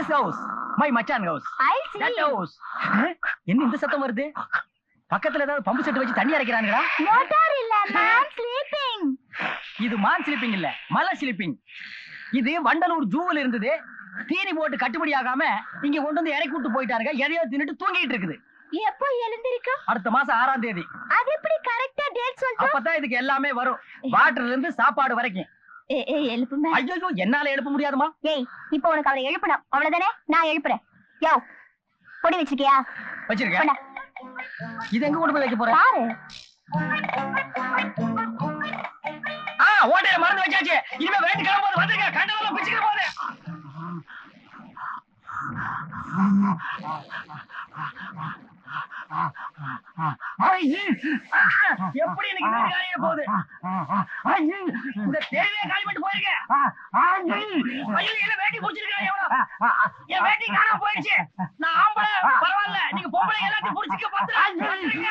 This house, my machan house. I see. That house. என்ன இந்த சத்தம் வருது? பக்கத்துல ஏதாவது பம்பு செட் வச்சு தண்ணி அரைக்கறாங்கடா? மோட்டார் இல்ல, man sleeping. இது மான் ஸ்லீப்பிங் இல்ல, மலை ஸ்லீப்பிங். இது வண்டலூர் ஜூவில் இருந்தது. தீனி போட்டு கட்டுப்படி ஆகாம இங்க கொண்டு வந்து இறக்கி விட்டு போயிட்டாருங்க. எதையோ தின்னுட்டு தூங்கிட்டு இருக்குது. எப்போ எழுந்திருக்கும்? அடுத்த மாசம் 6ஆம் தேதி. அது எப்படி கரெக்ட்டா டேட் சொல்ற? அப்பதான் இதுக்கு எல்லாமே வரும். வாட்டர்ல இருந்து சாப்பாடு வரைக்கும். ஏய் எழுப்புமே. ஐயோ என்னால எழுப்ப முடியாதுமா. ஏய் இப்போ உனக்கு அவரை எழுப்பணும். அவ்வளவுதானே? நான் எழுப்புறேன். யோ பொடி வச்சிருக்கியா? வச்சிருக்கேன். இது எங்க கொண்டு போய் வைக்க போற? பாரு. ஓட்டையில மறந்து வச்சாச்சு. இனிமே வெயிட் கிளம்பும்போது வந்துருங்க. கண்டவெல்லாம் பிச்சுக்கிற போது. எப்படி எனக்கு இந்த காரியம் போகுது? இந்த தேவையை காலி பண்ணிட்டு போயிருக்கேன். ஐயோ என்ன வேட்டி புடிச்சிருக்கேன். எவ்வளவு என் வேட்டி காணாம போயிடுச்சு. நான் ஆம்பளை பரவாயில்ல, நீங்க பொம்பளை எல்லாத்தையும் புடிச்சிக்க பாத்துருங்க.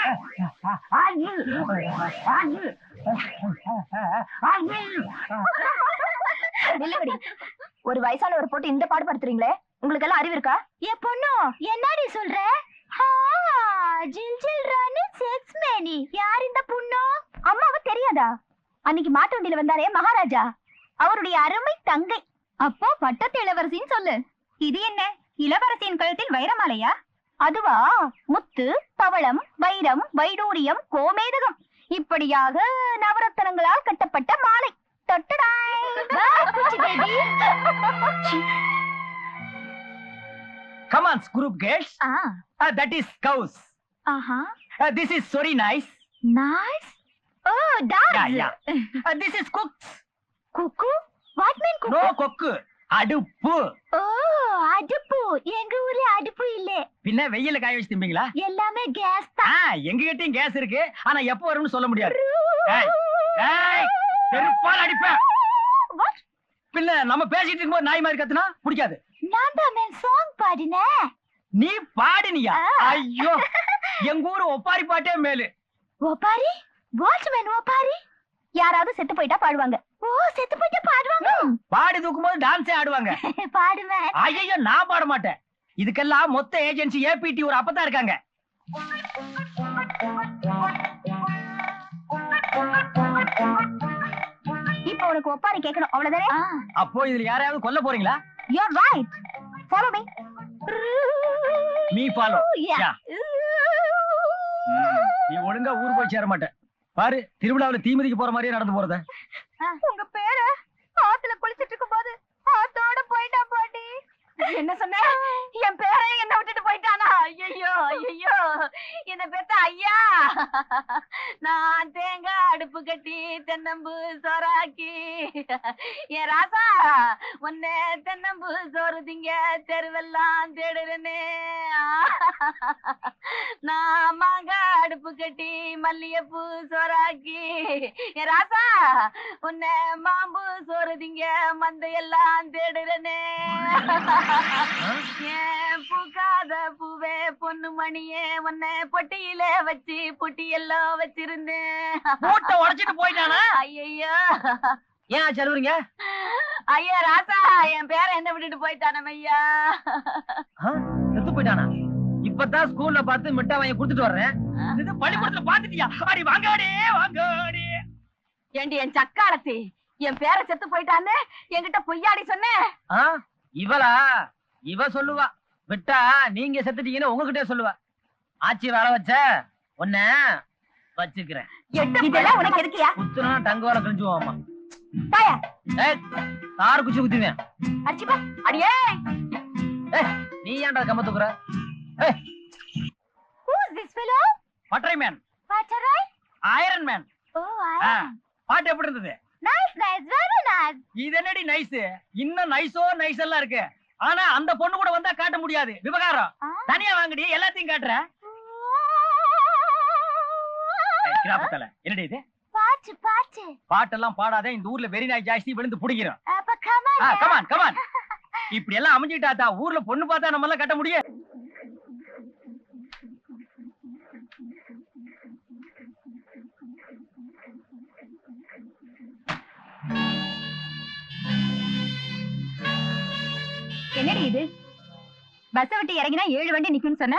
ஒரு வயசானவர் போட்டு இந்த பாடு படுத்துறீங்களே, உங்களுக்கு எல்லாம் அறிவு இருக்கா? ஏ பொண்ணு, என்னடி சொல்ற? யார் இந்த பொண்ணு? அம்மாவை தெரியாதா? அன்னைக்கு மாட்டு வண்டியில வந்தாரே மகாராஜா, அவருடைய அருமை தங்கை. அப்போ பட்டத்து இளவரசின்னு சொல்லு. இது என்ன, இளவரசியின் கழுத்தில் வைரமாலையா? அதுவா? முத்து, பவளம், வைரம், வைடூரியம், கோமேதகம் இப்படியாக நவரத்தனங்களால் கட்டப்பட்ட மாலை. Come on, group girls. That is cows. This is sorry nice. Nice. Oh, dogs. Yeah. This is cooks. Cuckoo? What mean cuckoo? No cook. அடுப்பு. Oh, அடுப்பு. எங்க ஊர்ல அடுப்பு இல்ல. பின்ன வெயில்ல காய வச்சு திம்பீங்களா? எல்லாமே கேஸ் தான். எங்க கிட்டயும் கேஸ் இருக்கு. ஆனா எப்போ வரும்னு சொல்ல முடியாது. ஏய் செருப்பால் அடிப்பேன். What? பின்ன நம்ம பேசிட்டு இருக்கும்போது நாய் மாதிரி கத்துனா பிடிக்காது. நான் தான் சாங் பாடினேன். நீ பாடினியா? ஐயோ எங்க ஊரு ஒப்பாரி பாட்டே மேலு. ஒப்பாரி? வாட்ச்மேன் ஒப்பாரி? யாராவது செத்து போயிட்டா பாடுவாங்க. ஓ செத்து போயிட்டா பாடுவாங்க. பாடி தூக்கும்போது டான்ஸே ஆடுவாங்க. பாடுவேன். ஐயோ நான் பாட மாட்டேன். இதுக்கெல்லாம் மொத்த ஏஜென்சி ஏபிடி ஒரு அப்பதான் இருக்காங்க. இப்போ உனக்கு ஒப்பாரி கேட்கணும் அவ்வளவுதானே? அப்போ இதுல யாரையாவது கொல்ல போறீங்களா? You're right. Follow me. Me follow. Yeah. நீ ஒழுங்கா ஊர் போய் சேர மாட்டேன். பாரு திருவிழாவுல தீமிதிக்கு போற மாதிரியே நடந்து போறத. உங்க பேரு ஆத்துல குளிச்சிட்டு இருக்கும்போது ஆத்தோட போயிட்டா பாட்டி. என்ன சொன்ன? என் பேரை என்ன விட்டுட்டு போயிட்டானா? ஐயோ ஐயோ என்ன பெத்த ஐயா. நான் தேங்காய் அடுப்பு கட்டி தென்னம்பு சோறாக்கி என் ராசா உன்னை தென்னம்பு சோறு திங்க தெருவெல்லாம் தேடுறேனே. நான் மாங்காய் அடுப்பு கட்டி மல்லிகைப்பூ சோறாக்கி என் ராசா உன்னை மாம்பு சோறு திங்க மந்தையெல்லாம் தேடுறேனே. ஏன் பூக்காத பூவே பொண்ணு மணியே உன்னை பொட்டியில வச்சு பொட்டியெல்லாம் வச்சிருந்தேன். மூட்டை உடைச்சிட்டு போயிட்டானா? ஐயோ ஏன் சொல்லுவீங்க? ஐயா ராசா என் பேர என்ன விட்டுட்டு போயிட்டான ஐயா. செத்து போயிட்டானா? இப்பதான் ஸ்கூல்ல பார்த்து மிட்டா வாங்கி கொடுத்துட்டு வர்றேன். இது பள்ளிக்கூடத்துல பாத்துட்டியா? அடி வாங்காடே வாங்காடே. ஏண்டி என் சக்காலத்தி என் பேர செத்து போயிட்டான்னு என்கிட்ட பொய்யாடி சொன்ன? இவளா? இவ சொல்லுவா. விட்டா நீங்க செத்துட்டீங்கன்னு உங்ககிட்டே சொல்லுவா. ஆச்சி வேலை வச்ச உன்ன வச்சுக்கிறேன். இதெல்லாம் உனக்கு எதுக்கியா? குத்துனா டங்குவால கிழிஞ்சுவாமா. தாயா தாரு குச்சி குத்துவேன். அடிச்சுப்பா. அடியே நீ ஏன்டா கம்ப தூக்குற? Who is this fellow? பட்டரை மேன். பட்டரை? Iron man. Oh, iron. பாட்டு எப்படி இருந்தது? Nice, nice, very nice. இது என்னடி நைஸ்? இன்னும் நைஸோ நைஸ் எல்லாம் இருக்கு. ஆனா அந்த பொண்ணு கூட வந்தா காட்ட முடியாது. விவகாரம். தனியா வாங்கடி எல்லாத்தையும் காட்டுற. கிராபத்தல என்னடி இது? பாட்டு பாட்டு. பாட்டெல்லாம் பாடாத. இந்த ஊர்ல வெரி நாய் ஜாஸ்தி விழுந்து புடிக்கிறோம். அப்ப கமான். Come on come on. இப்படி எல்லாம் அமைஞ்சிட்டாதா ஊர்ல பொண்ணு பார்த்தா நம்ம எல்லாம் கட்ட முடியும். என்னடி இது? பஸ் விட்டு இறங்கினா 7 வண்டி நிக்கும்னு சொன்ன,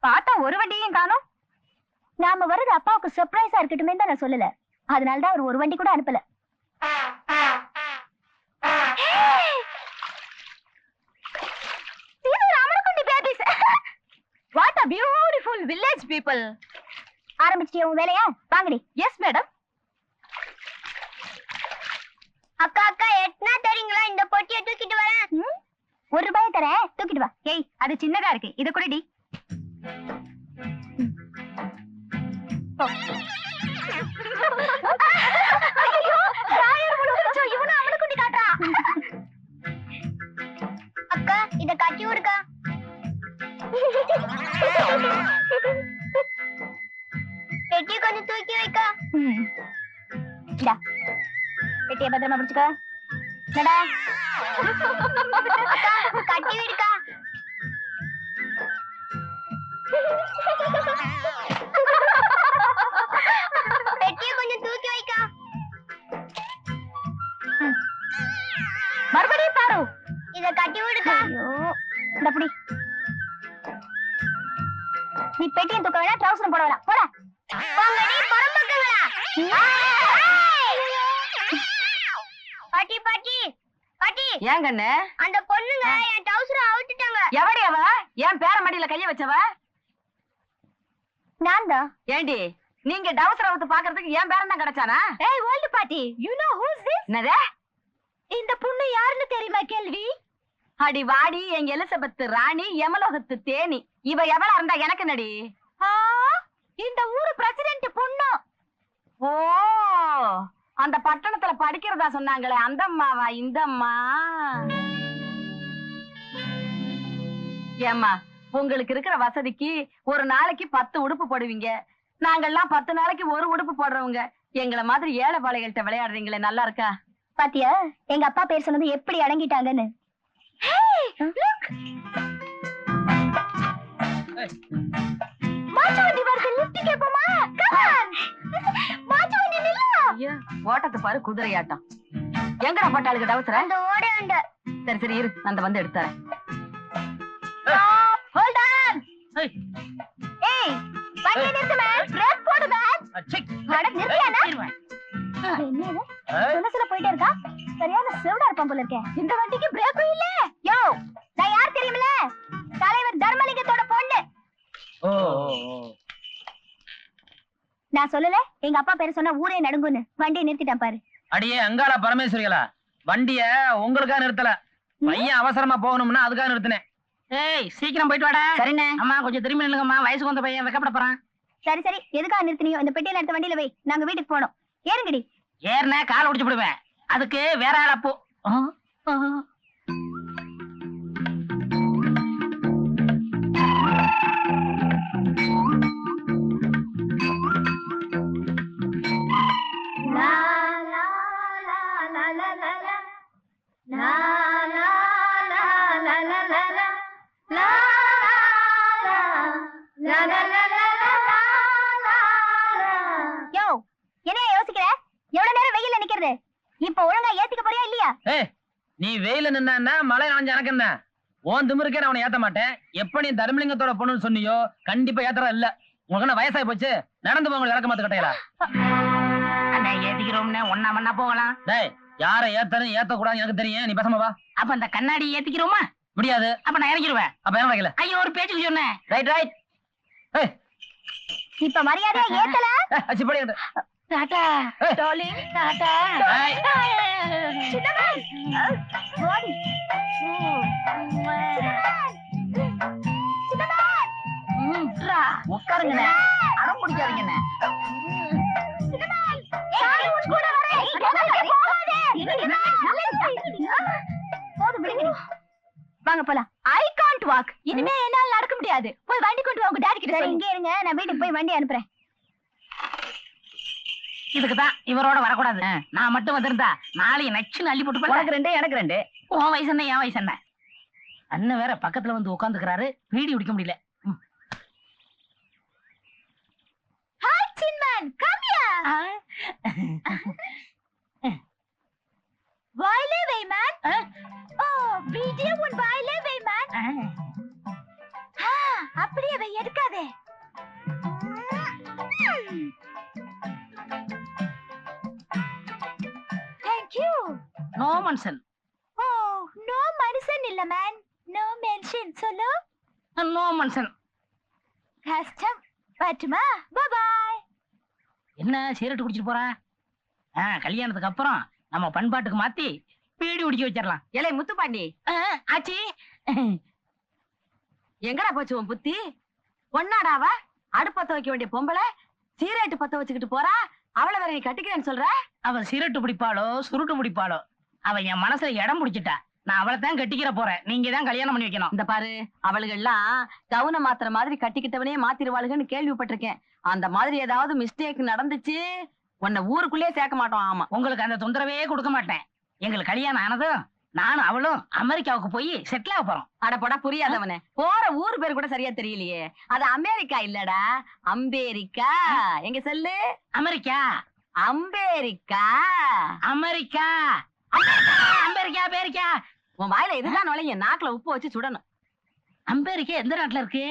பார்த்தா ஒரு வண்டியும் காணோம். நாம வர்றது அப்பாவுக்கு சர்ப்ரைஸா இருக்கட்டுமே தான் நான் சொல்லல. அதனாலதான் அவர் ஒரு வண்டி கூட அனுப்பல. What a beautiful village people. ஆரம்பிச்சிட்டியா உன் வேலையா? வாங்கடி. Yes madam. அக்கா அக்கா எட்னா தரீங்களா? இந்த பொட்டியை தூக்கிட்டு வரேன். 1 ரூபாய் தரேன், தூக்கிட்டு வா. ஏய், அது சின்னதா இருக்கு, இத கூடடி. ஐயோ, ராயர் முழுகுச்சோ, இவனும் அவளை குட்டி காட்டா. அக்கா இத கட்டி விடுக்கா. பெட்டி கொஞ்சம் தூக்கி வைக்கா. இந்தா, பெட்டியை பத்திரமா பிடிச்சுக்க. நடா. அக்கா கட்டி விடுக்கா. பெட்டியை கொஞ்சம் தூக்கி வைக்கா. மறுபடியும் பாரு. இத கட்டி விடுக்கா. இந்த புடி. நீ பெட்டியும் தூக்க வேணா, ட்ரவுசரும் போட வேணாம். போடா. போங்கடி பரம்பக்கங்களா. பாட்டி பாட்டி பாட்டி. ஏன் கண்ணு? அந்த பொண்ணுங்க என் ட்ரவுசரை அவுத்துட்டாங்க. எவடி அவ? ஏன் பேர மடியில கைய வச்சவ? நான் தான். ஏண்டி நீங்க டவுசர் அவுத்து பாக்குறதுக்கு ஏன் பேரன் தான் கிடைச்சானா? ஏய் ஓல்ட் பாட்டி, you know who is this? என்னது? இந்த பொண்ணு யாருன்னு தெரியுமா கேள்வி? அடி வாடி, எங்க எலிசபெத் ராணி, யமலோகத்து தேனி. இவ எவளா இருந்தா எனக்கு நடி? இந்த ஊரு பிரசிடென்ட் பொண்ணு. ஓ, அந்த பட்டணத்துல படிக்கிறதா சொன்னாங்களே அந்த அம்மாவா? இந்த அம்மா. ஏம்மா, உங்களுக்கு இருக்கிற வசதிக்கு ஒரு நாளைக்கு 10 உடுப்பு போடுவீங்க. நாங்கெல்லாம் 10 நாளைக்கு ஒரு உடுப்பு போடுறவங்க. எங்களை மாதிரி ஏழை பாளைகள்கிட்ட விளையாடுறீங்களே, நல்லா இருக்கா? பாத்தியா எங்க அப்பா பேர் சொன்னது எப்படி அடங்கிட்டாங்கன்னு? ஓட்டத்தை பாரு, குதிரையாட்டம். எங்கடா பட்டாளுக்கு டவுசர? அந்த ஓடேண்ட. சரி சரி இரு, நான் வந்து எடுத்துறேன். Hold on. ஏய், வண்டி நிறுத்து மேன். பிரேக் போடு மேன். அட நிறுத்தியானா? என்னது? சுனசுல போயிட்டே இருக்கா? சரியான செவடா இருப்பான் போல இருக்கே. இந்த வண்டிக்கு பிரேக்கும் இல்ல. யோ, நான் யார் தெரியுமில? தலைவர் தர்மலிங்கத்தோட பொண்ணு. ஓ, நான் சொல்லல எங்க அப்பா பேரு சொன்னா ஊரே நடுங்குன்னு. வண்டியை நிறுத்திட்டான் பாரு. அடியே அங்காள பரமேஸ்வரிகளா, வண்டிய உங்களுக்கா நிறுத்தல, பையன் அவசரமா போகணும்னா அதுக்காக நிறுத்தினேன். ஏய் சீக்கிரம் போயிட்டு வாடா. சரிண்ணே. அம்மா கொஞ்சம் திரும்பி நில்லுங்கம்மா, வயசுக்கு வந்த பையன் வெக்கப்பட போறான். சரி சரி, எதுக்காக நிறுத்தினியோ? இந்த பெட்டியில எடுத்த வண்டியில வை, நாங்க வீட்டுக்கு போனோம். ஏறுங்கடி. ஏறுன கால் உடைச்சு போடுவேன், அதுக்கு வேற ஆளா போ. யோ, என்ன யோசிக்கிற? எவ்வளவு நேரம் வெயில்ல நிக்கிறது? இப்ப ஒழுங்கா ஏத்திக்க போறியா இல்லையா? நீ வெயில நின்னா மழை நாஞ்ச எனக்கு என்ன? ஓன் திமிருக்கே நான் அவனை ஏத்த மாட்டேன். எப்ப நீ தர்மலிங்கத்தோட பொண்ணுன்னு சொன்னியோ கண்டிப்பா ஏத்தறா இல்ல. உங்களுக்கு என்ன வயசாயி போச்சு? நடந்து போங்க, இறக்க மாத்து கட்டையில. அண்ணே ஏத்திக்கிறோம்னே, ஒண்ணா மண்ணா போகலாம். டேய், யாரை ஏத்தணும் ஏத்த கூடாது எனக்கு தெரியும், நீ பேசாம வா. அப்ப அந்த கண்ணாடி ஏத்திக்கிறோமா? முடியாது. அப்ப நான் இறங்கிடுவேன். அப்ப ஏன் வைக்கல? ஐயோ, ஒரு பேச்சுக்கு சொன்னேன். Right right. இப்ப மரியாதையா ஏத்தல. அச்சி படி. டாடா டார்லிங், டாடா. சின்னம்மா ஓடி. சின்னம்மா உட்காருங்கண்ணே, அடம் பிடிக்காதீங்கண்ணே. வாங்க போலாம். I can't walk. இனிமே என்னால நடக்க முடியாது. போய் வண்டி கொண்டு வாங்க டாடி கிட்ட. இங்க இருங்க, நான் வீட்டுக்கு போய் வண்டி அனுப்புறேன். இதுக்குதான் இவரோட வரக்கூடாது. நான் மட்டும் வந்திருந்தா நாளைக்கு நச்சுன்னு அள்ளி போட்டு. உனக்கு 2 எனக்கு 2. உன் வயசு என்ன, என் வயசு என்ன? அண்ணன் வேற பக்கத்துல வந்து உட்காந்துக்கிறாரு, பீடி குடிக்க முடியல. ஹாய் சின்மன், கம் ஹியர். வாயிலே வை மேன். ஓ, வீடியோ உன் வாயிலே வை மேன். நோ மனுஷன். ஓ நோ மனுஷன் இல்ல மேன், நோ மென்ஷன் சொல்லு. நோ மனுஷன். கஷ்டம். பட்டுமா? Bye bye. என்ன சிகரெட் குடிச்சிட்டு போறா? கல்யாணத்துக்கு அப்புறம் நம்ம பண்பாட்டுக்கு மாத்தி பீடி குடிக்க வச்சிடலாம். ஏலே முத்துப்பாண்டி, ஆச்சி, எங்கடா போச்சு உன் புத்தி? பொண்ணாடாவ அடுப்பத்த வைக்க வேண்டிய பொம்பளை சீரேட்டு பத்த வச்சுக்கிட்டு போறா. அவளை வேற நீ கட்டிக்கிறேன்னு சொல்ற? அவ சிகரெட்டு பிடிப்பாளோ சுருட்டு பிடிப்பாளோ, அவ என் மனசுல இடம் பிடிச்சிட்டா. நான் அவளை தான் கட்டிக்கிற போறேன். நீங்க தான் கல்யாணம் பண்ணி வைக்கணும். இந்த பாரு, அவளுகெல்லாம் கவுன மாத்திர மாதிரி கட்டிக்கிட்டவனே மாத்திருவாளுகன்னு கேள்விப்பட்டிருக்கேன். அந்த மாதிரி ஏதாவது மிஸ்டேக் நடந்துச்சு, உன்னை ஊருக்குள்ளேயே சேர்க்க மாட்டோம். ஆமா, உங்களுக்கு அந்த தொந்தரவே கொடுக்க மாட்டேன். எங்களுக்கு கல்யாணம் ஆனதும் நானும் அவளும் அமெரிக்காவுக்கு போய் செட்டில் ஆக போறோம். அடப்படா புரியாதவனே, போற ஊர் பேர் கூட சரியா தெரியலையே. அது அமெரிக்கா இல்லடா, அம்பேரிக்கா. எங்க சொல்லு? அமெரிக்கா. அம்பேரிக்கா. அமெரிக்கா. அமெரிக்கா. அமெரிக்கா. உன் வாயில இதுதான் நுழைய, நாக்குல உப்பு வச்சு சுடணும். அமெரிக்கா எந்த நாட்டுல இருக்கு?